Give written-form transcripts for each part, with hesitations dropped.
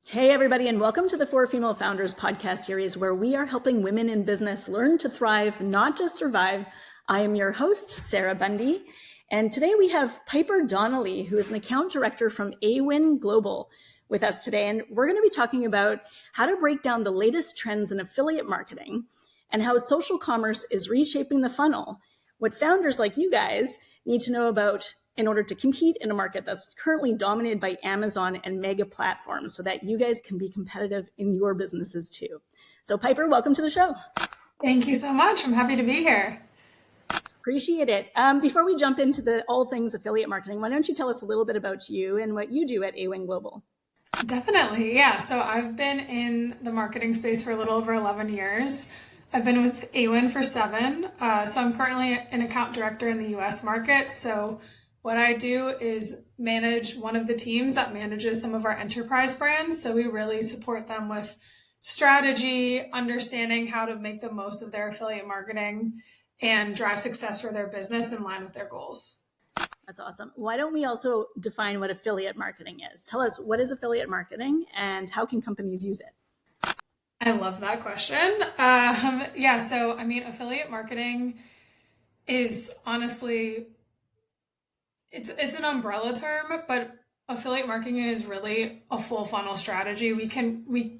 Hey, everybody, and welcome to the Four Female Founders podcast series, where we are helping women in business learn to thrive, not just survive. I am your host, Sarah Bundy, and today we have Piper Donnelly, who is an account director from Awin Global, with us today. And we're going to be talking about how to break down the latest trends in affiliate marketing and how social commerce is reshaping the funnel, what founders like you guys need to know about in order to compete in a market that's currently dominated by Amazon and mega platforms so that you guys can be competitive in your businesses too. So Piper, welcome to the show. Thank you so much. I'm happy to be here. Appreciate it. Before we jump into all things affiliate marketing, why don't you tell us a little bit about you and what you do at Awin Global? Definitely. Yeah. So I've been in the marketing space for a little over 11 years. I've been with Awin for 7. So I'm currently an account director in the US market. So what I do is manage one of the teams that manages some of our enterprise brands. So we really support them with strategy, understanding how to make the most of their affiliate marketing and drive success for their business in line with their goals. That's awesome. Why don't we also define what affiliate marketing is? Tell us, what is affiliate marketing and how can companies use it? I love that question. Affiliate marketing is honestly, it's an umbrella term, but affiliate marketing is really a full funnel strategy. We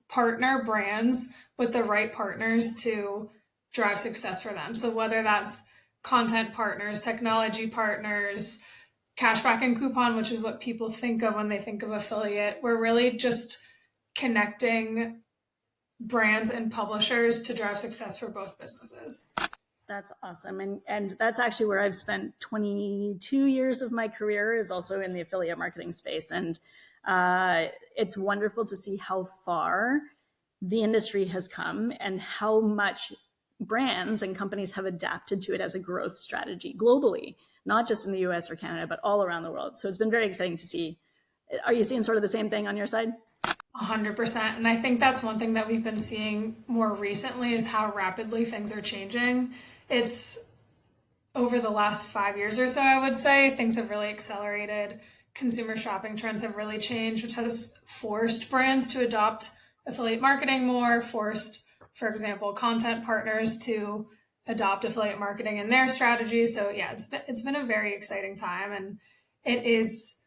partner brands with the right partners to drive success for them. So whether that's content partners, technology partners, cashback and coupon, which is what people think of when they think of affiliate, we're really just connecting brands and publishers to drive success for both businesses. That's awesome. And that's actually where I've spent 22 years of my career, is also in the affiliate marketing space. And it's wonderful to see how far the industry has come and how much brands and companies have adapted to it as a growth strategy globally, not just in the US or Canada, but all around the world. So it's been very exciting to see. Are you seeing sort of the same thing on your side? 100%. And I think that's one thing that we've been seeing more recently is how rapidly things are changing. It's over the last 5 years or so, I would say, things have really accelerated. Consumer shopping trends have really changed, which has forced brands to adopt affiliate marketing more, forced, for example, content partners to adopt affiliate marketing in their strategies. So yeah, it's been a very exciting time, and it is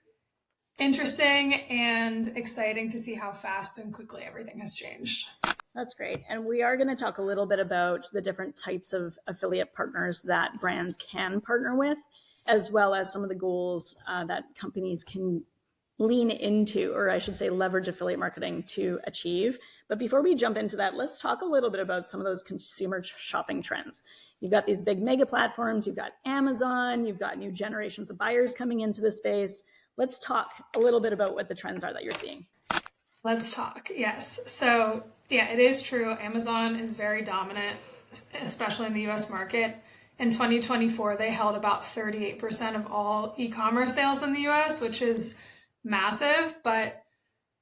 interesting and exciting to see how fast and quickly everything has changed. That's great. And we are going to talk a little bit about the different types of affiliate partners that brands can partner with, as well as some of the goals that companies can lean into, or I should say leverage affiliate marketing to achieve. But before we jump into that, let's talk a little bit about some of those consumer shopping trends. You've got these big mega platforms, you've got Amazon, you've got new generations of buyers coming into the space. Let's talk a little bit about what the trends are that you're seeing. Let's talk. Yes. So, yeah, it is true. Amazon is very dominant, especially in the US market. In 2024, they held about 38% of all e-commerce sales in the US, which is massive, but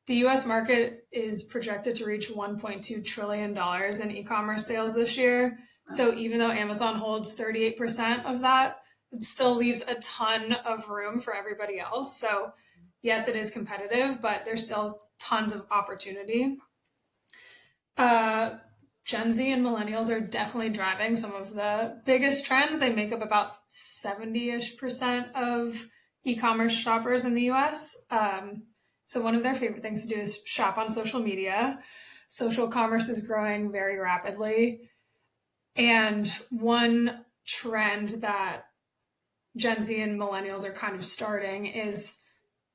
the US market is projected to reach $1.2 trillion in e-commerce sales this year. So even though Amazon holds 38% of that, it still leaves a ton of room for everybody else. So yes, it is competitive, but there's still tons of opportunity. Gen Z and millennials are definitely driving some of the biggest trends. They make up about 70-ish% of e-commerce shoppers in the US. So one of their favorite things to do is shop on social media. Social commerce is growing very rapidly. And one trend that Gen Z and millennials are kind of starting is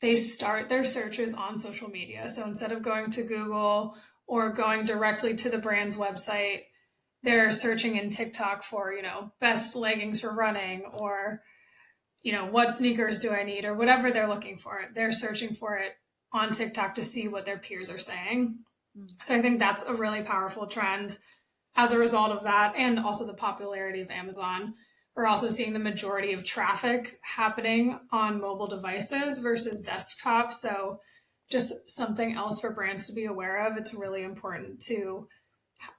they start their searches on social media. So instead of going to Google or going directly to the brand's website, they're searching in TikTok for, best leggings for running, or, what sneakers do I need, or whatever they're looking for. They're searching for it on TikTok to see what their peers are saying. So I think that's a really powerful trend as a result of that, and also the popularity of Amazon. We're also seeing the majority of traffic happening on mobile devices versus desktop. So just something else for brands to be aware of. It's really important to,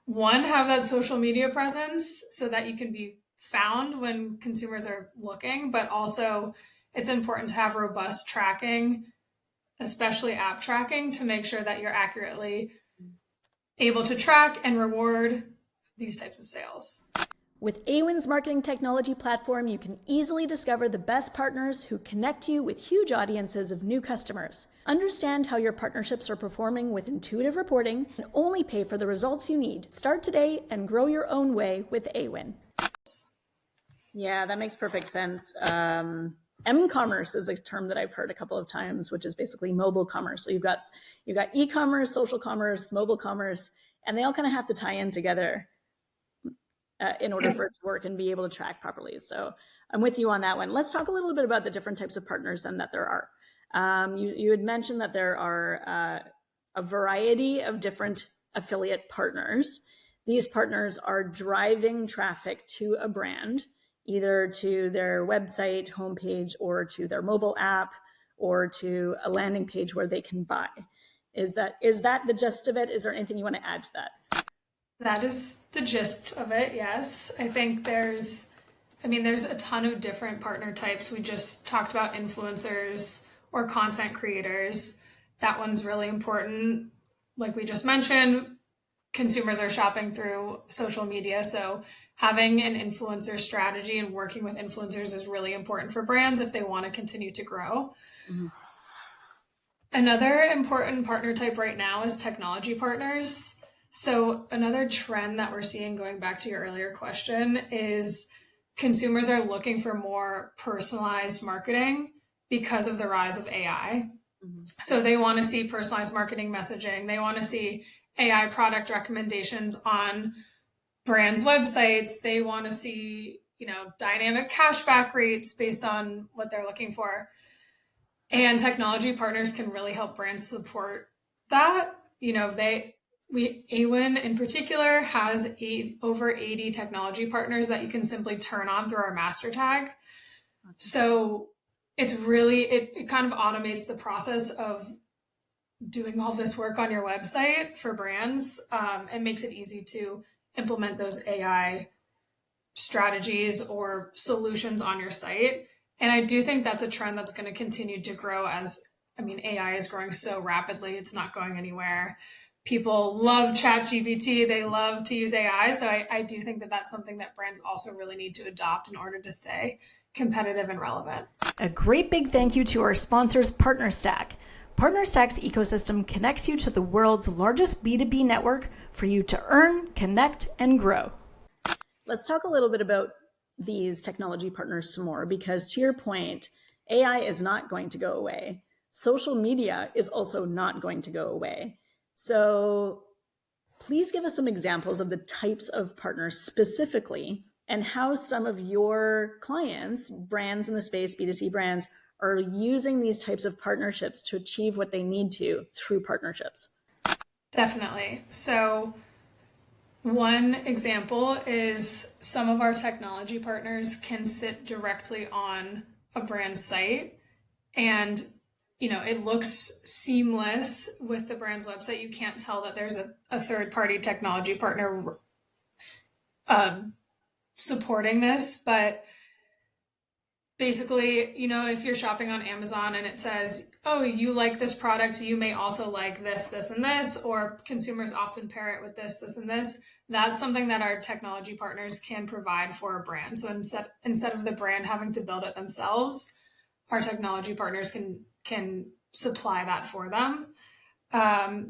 one, have that social media presence so that you can be found when consumers are looking, but also it's important to have robust tracking especially app tracking, to make sure that you're accurately able to track and reward these types of sales. With Awin's marketing technology platform, you can easily discover the best partners who connect you with huge audiences of new customers. Understand how your partnerships are performing with intuitive reporting and only pay for the results you need. Start today and grow your own way with Awin. Yeah, that makes perfect sense. M-commerce is a term that I've heard a couple of times, which is basically mobile commerce. So you've got e-commerce, social commerce, mobile commerce, and they all kind of have to tie in together in order for it to work and be able to track properly. So I'm with you on that one. Let's talk a little bit about the different types of partners then that there are. You had mentioned that there are a variety of different affiliate partners. These partners are driving traffic to a brand, either to their website, homepage, or to their mobile app, or to a landing page where they can buy. Is that the gist of it? Is there anything you want to add to that? That is the gist of it, yes. I think there's a ton of different partner types. We just talked about influencers or content creators. That one's really important. Like we just mentioned, consumers are shopping through social media. So having an influencer strategy and working with influencers is really important for brands if they want to continue to grow. Mm-hmm. Another important partner type right now is technology partners. So another trend that we're seeing, going back to your earlier question, is consumers are looking for more personalized marketing because of the rise of AI. Mm-hmm. So they want to see personalized marketing messaging. They want to see AI product recommendations on brands' websites. They want to see, dynamic cashback rates based on what they're looking for. And technology partners can really help brands support that. Awin in particular has over 80 technology partners that you can simply turn on through our master tag. So it's really, it kind of automates the process of doing all this work on your website for brands, and makes it easy to implement those AI strategies or solutions on your site. And I do think that's a trend that's going to continue to grow AI is growing so rapidly. It's not going anywhere. People love ChatGPT. They love to use AI. So I do think that that's something that brands also really need to adopt in order to stay competitive and relevant. A great big thank you to our sponsors, PartnerStack. PartnerStack's ecosystem connects you to the world's largest B2B network for you to earn, connect, and grow. Let's talk a little bit about these technology partners some more, because to your point, AI is not going to go away. Social media is also not going to go away. So please give us some examples of the types of partners specifically and how some of your clients, brands in the space, B2C brands, are using these types of partnerships to achieve what they need to through partnerships. Definitely. So one example is some of our technology partners can sit directly on a brand site, and it looks seamless with the brand's website. You can't tell that there's a third-party technology partner supporting this, but basically, if you're shopping on Amazon and it says, oh, you like this product, you may also like this, this, and this, or consumers often pair it with this, this, and this. That's something that our technology partners can provide for a brand. So instead of the brand having to build it themselves, our technology partners can supply that for them.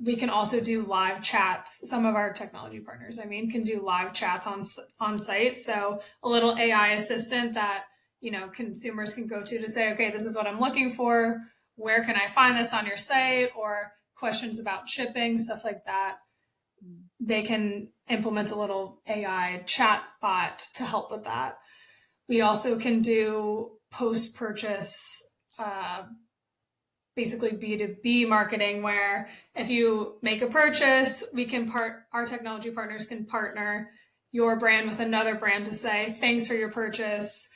We can also do live chats. Some of our technology partners, can do live chats on site. So a little AI assistant that consumers can go to say, okay, this is what I'm looking for. Where can I find this on your site? Or questions about shipping, stuff like that. They can implement a little AI chat bot to help with that. We also can do post-purchase, basically B2B marketing, where if you make a purchase, our technology partners can partner your brand with another brand to say, thanks for your purchase.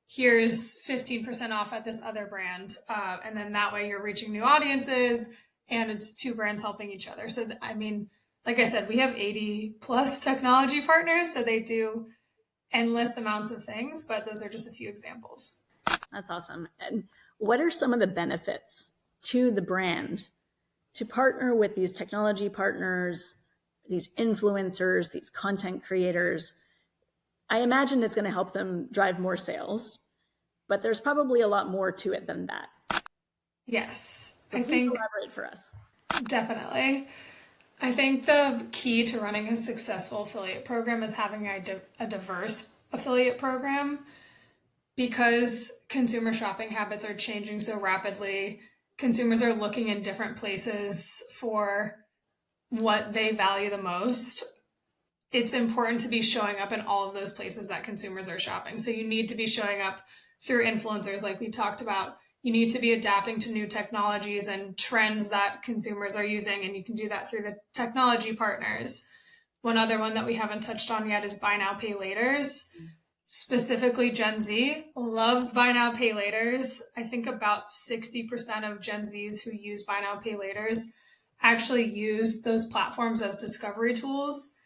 Here's 15% off at this other brand. And then that way you're reaching new audiences and it's two brands helping each other. So, like I said, we have 80 plus technology partners. So they do endless amounts of things, but those are just a few examples. That's awesome. And what are some of the benefits to the brand to partner with these technology partners, these influencers, these content creators. I imagine it's going to help them drive more sales, but there's probably a lot more to it than that. Yes, So please elaborate for us. Definitely. I think the key to running a successful affiliate program is having a diverse affiliate program, because consumer shopping habits are changing so rapidly. Consumers are looking in different places for what they value the most. It's important to be showing up in all of those places that consumers are shopping. So you need to be showing up through influencers, like we talked about. You need to be adapting to new technologies and trends that consumers are using, and you can do that through the technology partners. One other one that we haven't touched on yet is buy now, pay laters. Specifically, Gen Z loves buy now, pay laters. I think about 60% of Gen Zs who use buy now, pay laters actually use those platforms as discovery tools,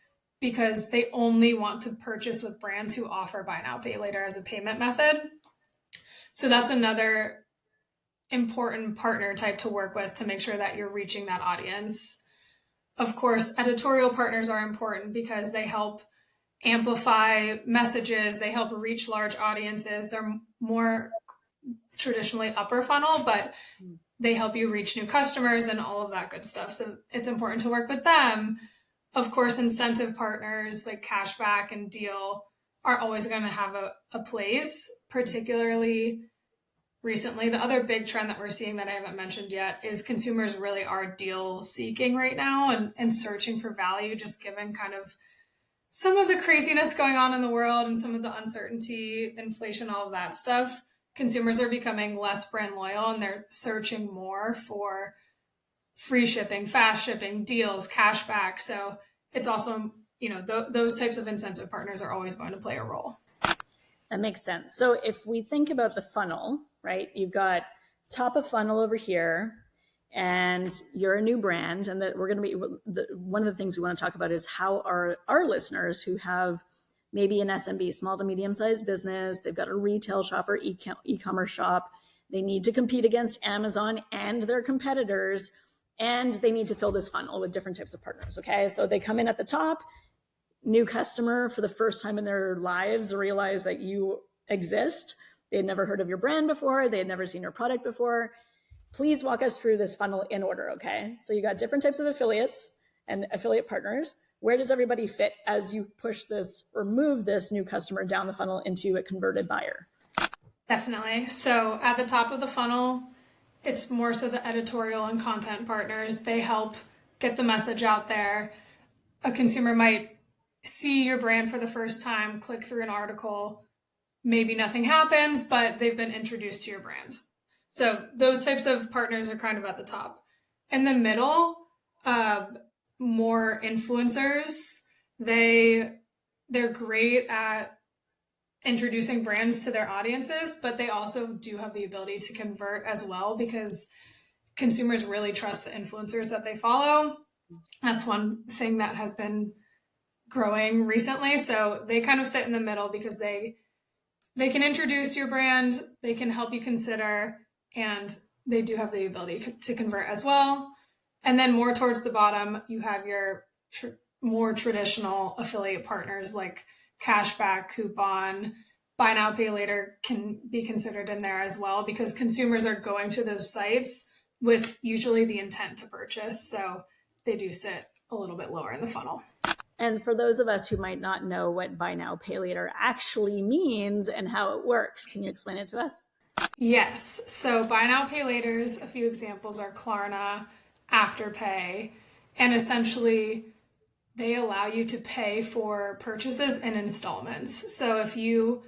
because they only want to purchase with brands who offer buy now, pay later as a payment method. So that's another important partner type to work with to make sure that you're reaching that audience. Of course, editorial partners are important because they help amplify messages, they help reach large audiences. They're more traditionally upper funnel, but they help you reach new customers and all of that good stuff. So it's important to work with them. Of course, incentive partners like cashback and deal are always going to have a place, particularly recently. The other big trend that we're seeing that I haven't mentioned yet is consumers really are deal seeking right now and searching for value, just given kind of some of the craziness going on in the world and some of the uncertainty, inflation, all of that stuff. Consumers are becoming less brand loyal, and they're searching more for free shipping, fast shipping, deals, cashback. So it's also, those types of incentive partners are always going to play a role. That makes sense. So if we think about the funnel, right, you've got top of funnel over here, and you're a new brand, and that we're going to be, one of the things we want to talk about is how our listeners who have maybe an SMB, small to medium-sized business, they've got a retail shop or e-commerce shop, they need to compete against Amazon and their competitors, and they need to fill this funnel with different types of partners, okay? So they come in at the top, new customer for the first time in their lives realize that you exist. They had never heard of your brand before. They had never seen your product before. Please walk us through this funnel in order, okay? So you got different types of affiliates and affiliate partners. Where does everybody fit as you push this or move this new customer down the funnel into a converted buyer? Definitely. So at the top of the funnel, it's more so the editorial and content partners. They help get the message out there. A consumer might see your brand for the first time, click through an article, maybe nothing happens, but they've been introduced to your brand. So those types of partners are kind of at the top. In the middle, more influencers. They're great at introducing brands to their audiences, but they also do have the ability to convert as well, because consumers really trust the influencers that they follow. That's one thing that has been growing recently. So they kind of sit in the middle because they can introduce your brand, they can help you consider, and they do have the ability to convert as well. And then more towards the bottom, you have your more traditional affiliate partners like cashback, coupon, buy now, pay later can be considered in there as well, because consumers are going to those sites with usually the intent to purchase. So they do sit a little bit lower in the funnel. And for those of us who might not know what buy now, pay later actually means and how it works, can you explain it to us? Yes. So buy now, pay laters, a few examples are Klarna, Afterpay, and essentially they allow you to pay for purchases in installments. So if you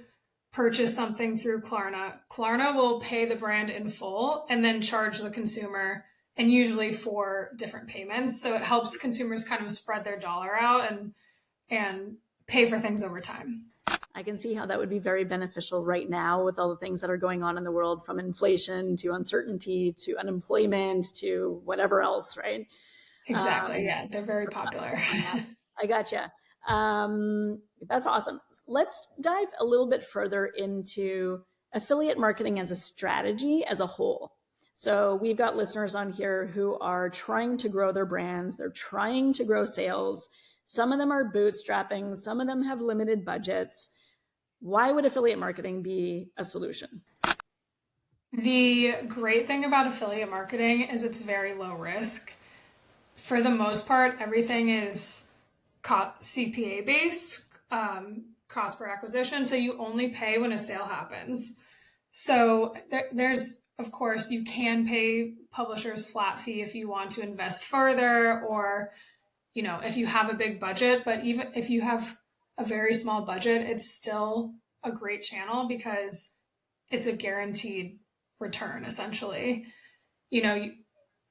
purchase something through Klarna, Klarna will pay the brand in full and then charge the consumer, and usually for different payments. So it helps consumers kind of spread their dollar out and pay for things over time. I can see how that would be very beneficial right now with all the things that are going on in the world, from inflation to uncertainty to unemployment to whatever else, right? Exactly. Yeah, they're very popular. I gotcha. That's awesome. Let's dive a little bit further into affiliate marketing as a strategy as a whole. So we've got listeners on here who are trying to grow their brands. They're trying to grow sales. Some of them are bootstrapping. Some of them have limited budgets. Why would affiliate marketing be a solution? The great thing about affiliate marketing is it's very low risk. For the most part, everything is CPA based, cost per acquisition. So you only pay when a sale happens. So there's, of course, you can pay publishers flat fee if you want to invest further, or, if you have a big budget. But even if you have a very small budget, it's still a great channel because it's a guaranteed return, essentially. You know,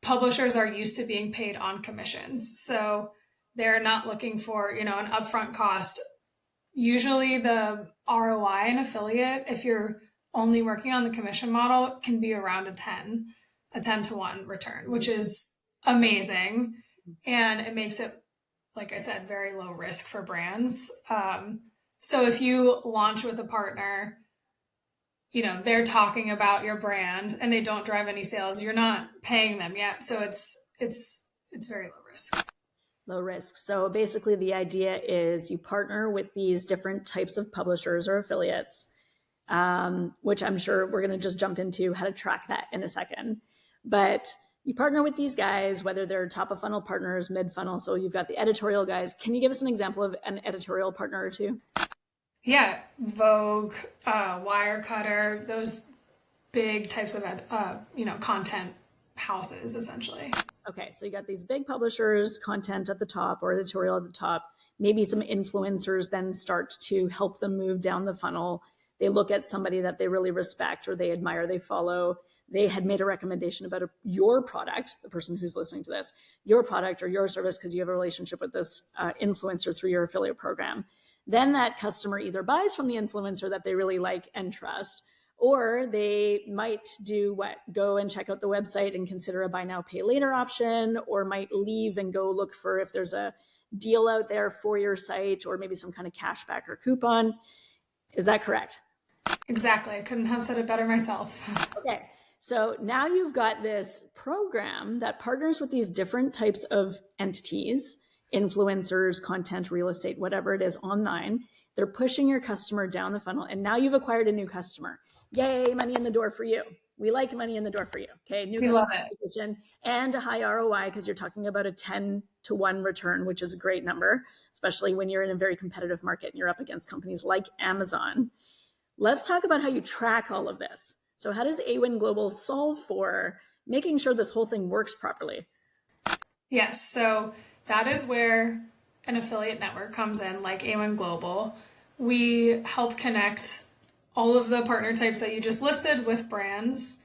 publishers are used to being paid on commissions. So they're not looking for, an upfront cost. Usually the ROI in affiliate, if you're only working on the commission model, can be around a 10 to 1 return, which is amazing. And it makes it, like I said, very low risk for brands. So if you launch with a partner, they're talking about your brand and they don't drive any sales, you're not paying them yet. So it's very low risk. Low risk. So basically the idea is you partner with these different types of publishers or affiliates, which I'm sure we're going to just jump into how to track that in a second. But you partner with these guys, whether they're top of funnel partners, mid funnel. So you've got the editorial guys. Can you give us an example of an editorial partner or two? Yeah, Vogue, Wirecutter, those big types of content houses, essentially. Okay, so you got these big publishers, content at the top or editorial at the top. Maybe some influencers then start to help them move down the funnel. They look at somebody that they really respect or they admire, they follow. They had made a recommendation about your product, the person who's listening to this, your product or your service because you have a relationship with this influencer through your affiliate program. Then that customer either buys from the influencer that they really like and trust, or they might do what? Go and check out the website and consider a buy now, pay later option, or might leave and go look for if there's a deal out there for your site or maybe some kind of cashback or coupon. Is that correct? Exactly. I couldn't have said it better myself. Okay. So now you've got this program that partners with these different types of entities, influencers, content, real estate, whatever it is online. They're pushing your customer down the funnel. And now you've acquired a new customer. Yay, money in the door for you. We like money in the door for you. Okay. New We love it. acquisition and a high ROI because you're talking about a 10 to 1 return, which is a great number, especially when you're in a very competitive market and you're up against companies like Amazon. Let's talk about how you track all of this. So how does Awin Global solve for making sure this whole thing works properly? Yes, so that is where an affiliate network comes in, like Awin Global. We help connect all of the partner types that you just listed with brands,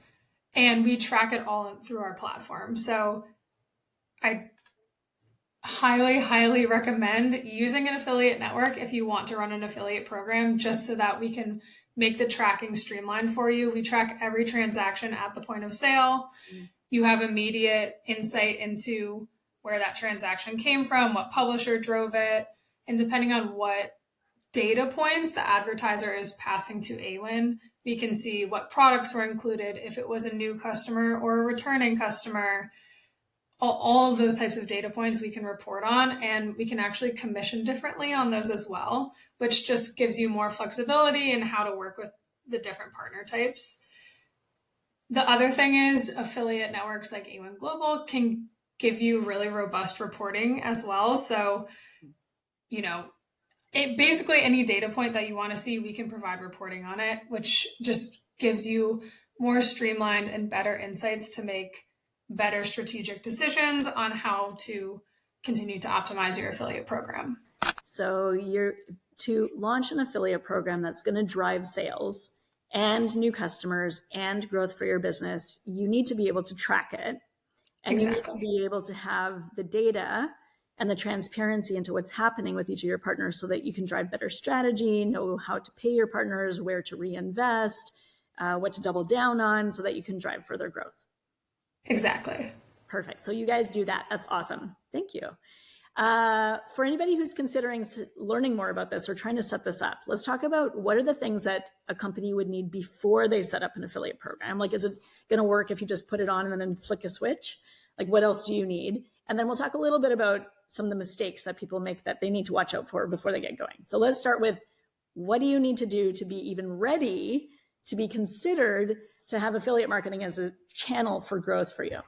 and we track it all through our platform. So I highly, highly recommend using an affiliate network if you want to run an affiliate program, just so that we can make the tracking streamlined for you. We track every transaction at the point of sale. You have immediate insight into where that transaction came from, what publisher drove it, and depending on what data points the advertiser is passing to Awin, we can see what products were included, if it was a new customer or a returning customer. All of those types of data points we can report on, and we can actually commission differently on those as well, which just gives you more flexibility in how to work with the different partner types. The other thing is affiliate networks like Awin Global can give you really robust reporting as well. So, basically any data point that you want to see, we can provide reporting on it, which just gives you more streamlined and better insights to make better strategic decisions on how to continue to optimize your affiliate program. So you're to launch an affiliate program that's going to drive sales and new customers and growth for your business, you need to be able to track it. And you need to be able to have the data and the transparency into what's happening with each of your partners so that you can drive better strategy, know how to pay your partners, where to reinvest, what to double down on so that you can drive further growth. Exactly. Perfect. So you guys do that. That's awesome. Thank you. For anybody who's considering learning more about this or trying to set this up, let's talk about what are the things that a company would need before they set up an affiliate program. Like, is it going to work if you just put it on and then flick a switch? Like, what else do you need? And then we'll talk a little bit about some of the mistakes that people make that they need to watch out for before they get going. So let's start with, what do you need to do to be even ready to be considered to have affiliate marketing as a channel for growth for you?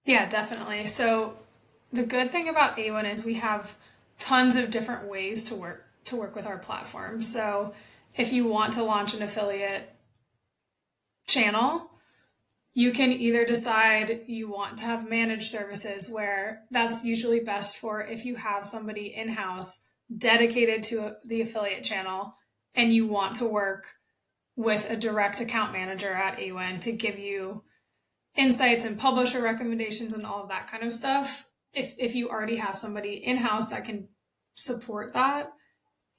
Yeah, definitely. So the good thing about Awin is we have tons of different ways to work with our platform. So if you want to launch an affiliate channel, you can either decide you want to have managed services, where that's usually best for if you have somebody in-house dedicated to the affiliate channel and you want to work with a direct account manager at Awin to give you insights and publisher recommendations and all of that kind of stuff. If you already have somebody in-house that can support that,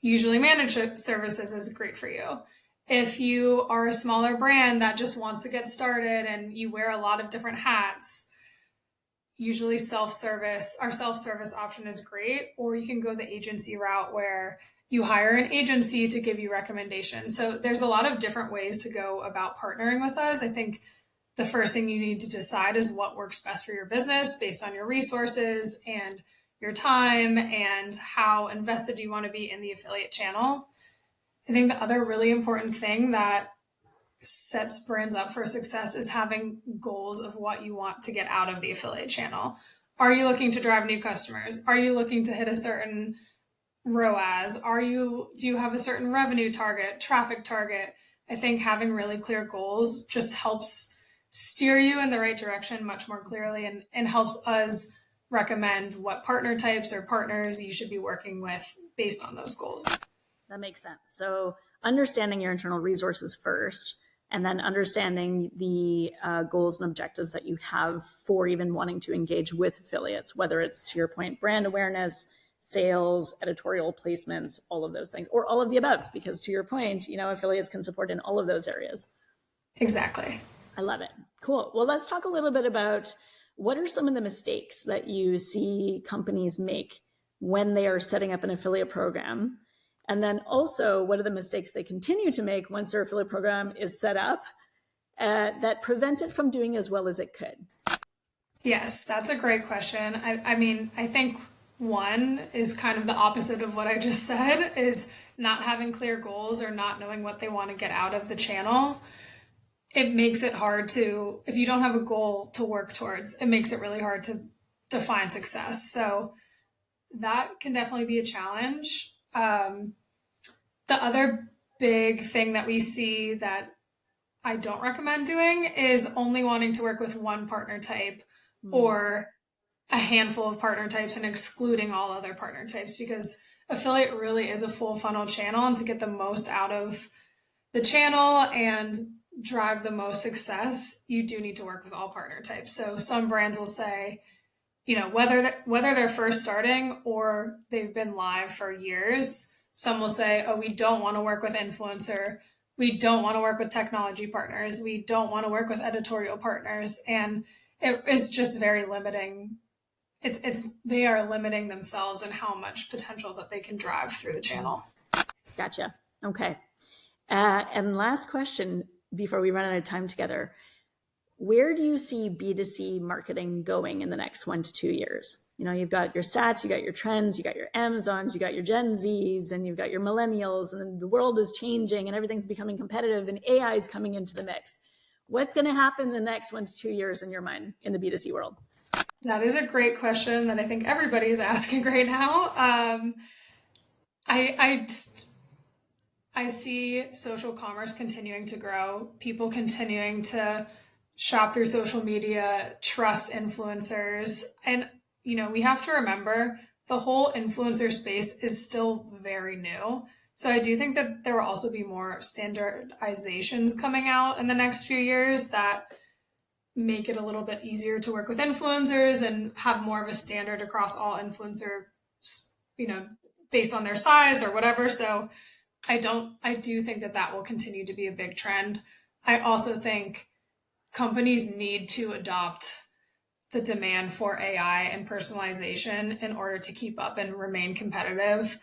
usually managed services is great for you. If you are a smaller brand that just wants to get started and you wear a lot of different hats, usually our self-service option is great, or you can go the agency route where you hire an agency to give you recommendations. So there's a lot of different ways to go about partnering with us. I think the first thing you need to decide is what works best for your business based on your resources and your time and how invested you want to be in the affiliate channel. I think the other really important thing that sets brands up for success is having goals of what you want to get out of the affiliate channel. Are you looking to drive new customers? Are you looking to hit a certain ROAS? Do you have a certain revenue target, traffic target? I think having really clear goals just helps steer you in the right direction much more clearly, and helps us recommend what partner types or partners you should be working with based on those goals. That makes sense. So understanding your internal resources first, and then understanding the goals and objectives that you have for even wanting to engage with affiliates, whether it's, to your point, brand awareness, sales, editorial placements, all of those things, or all of the above, because to your point, affiliates can support in all of those areas. Exactly. I love it. Cool. Well, let's talk a little bit about what are some of the mistakes that you see companies make when they are setting up an affiliate program? And then also, what are the mistakes they continue to make once their affiliate program is set up that prevent it from doing as well as it could? Yes, that's a great question. I think one is kind of the opposite of what I just said, is not having clear goals or not knowing what they want to get out of the channel. It makes it hard if you don't have a goal to work towards, it makes it really hard to define success. So that can definitely be a challenge. The other big thing that we see that I don't recommend doing is only wanting to work with one partner type or a handful of partner types and excluding all other partner types, because affiliate really is a full funnel channel, and to get the most out of the channel and drive the most success, you do need to work with all partner types. So some brands will say, whether they're first starting or they've been live for years, some will say, oh, we don't want to work with influencer. We don't want to work with technology partners. We don't want to work with editorial partners. And it is just very limiting. They are limiting themselves and how much potential that they can drive through the channel. Gotcha. Okay. And last question before we run out of time together. Where do you see B2C marketing going in the next 1 to 2 years? You've got your stats, you got your trends, you got your Amazons, you got your Gen Zs, and you've got your millennials, and the world is changing and everything's becoming competitive and AI is coming into the mix. What's going to happen in the next 1 to 2 years in your mind in the B2C world? That is a great question that I think everybody is asking right now. I see social commerce continuing to grow, people continuing to shop through social media, trust influencers. And, we have to remember the whole influencer space is still very new. So I do think that there will also be more standardizations coming out in the next few years that make it a little bit easier to work with influencers and have more of a standard across all influencers, based on their size or whatever. So I do think that will continue to be a big trend. I also think companies need to adopt the demand for AI and personalization in order to keep up and remain competitive.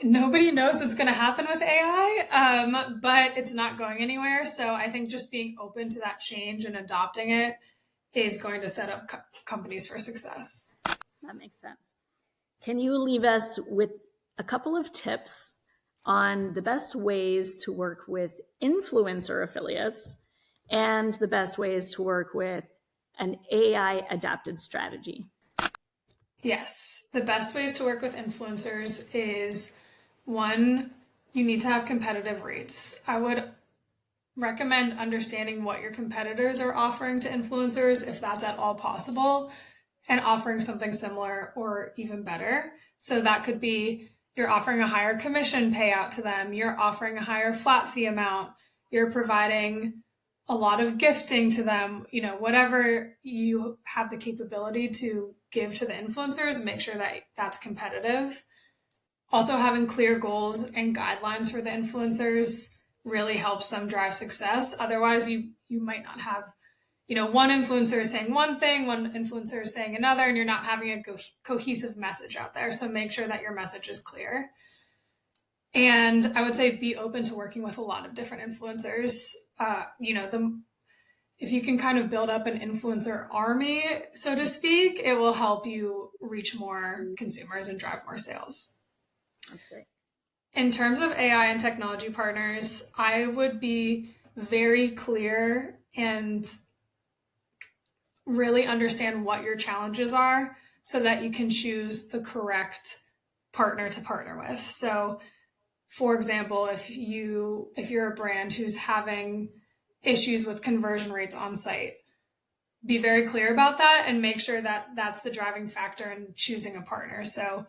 Nobody knows what's going to happen with AI, but it's not going anywhere. So I think just being open to that change and adopting it is going to set up companies for success. That makes sense. Can you leave us with a couple of tips on the best ways to work with influencer affiliates and the best ways to work with an AI adapted strategy? Yes, the best ways to work with influencers is, one, you need to have competitive rates. I would recommend understanding what your competitors are offering to influencers, if that's at all possible, and offering something similar or even better. So that could be you're offering a higher commission payout to them, you're offering a higher flat fee amount, you're providing a lot of gifting to them, whatever you have the capability to give to the influencers, make sure that that's competitive. Also, having clear goals and guidelines for the influencers really helps them drive success. Otherwise, you might not have, one influencer saying one thing, one influencer saying another, and you're not having a cohesive message out there. So make sure that your message is clear. And I would say be open to working with a lot of different influencers. If you can kind of build up an influencer army, so to speak, it will help you reach more consumers and drive more sales. That's great. In terms of AI and technology partners, I would be very clear and really understand what your challenges are so that you can choose the correct partner to partner with. So, for example, if you're a brand who's having issues with conversion rates on site, be very clear about that and make sure that that's the driving factor in choosing a partner. So,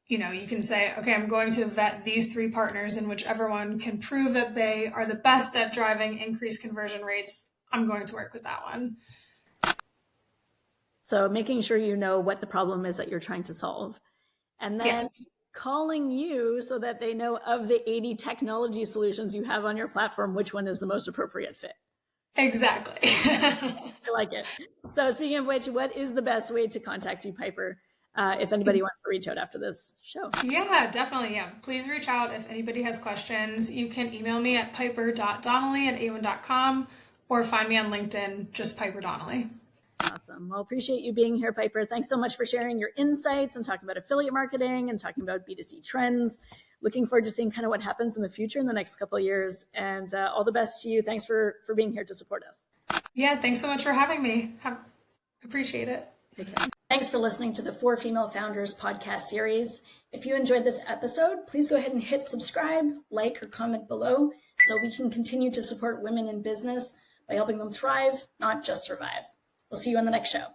you can say, okay, I'm going to vet these 3 partners, and whichever one can prove that they are the best at driving increased conversion rates, I'm going to work with that one. So making sure you know what the problem is that you're trying to solve. And then Yes. calling you so that they know of the 80 technology solutions you have on your platform, which one is the most appropriate fit. Exactly. I like it. So speaking of which, what is the best way to contact you, Piper, if anybody wants to reach out after this show? Yeah, definitely. Yeah. Please reach out if anybody has questions. You can email me at piper.donnelly@awin.com or find me on LinkedIn, just Piper Donnelly. Awesome. Well, appreciate you being here, Piper. Thanks so much for sharing your insights and talking about affiliate marketing and talking about B2C trends. Looking forward to seeing kind of what happens in the future in the next couple of years. And all the best to you. Thanks for being here to support us. Yeah, thanks so much for having me. Appreciate it. Thanks for listening to the 4 Female Founders podcast series. If you enjoyed this episode, please go ahead and hit subscribe, like, or comment below so we can continue to support women in business by helping them thrive, not just survive. We'll see you on the next show.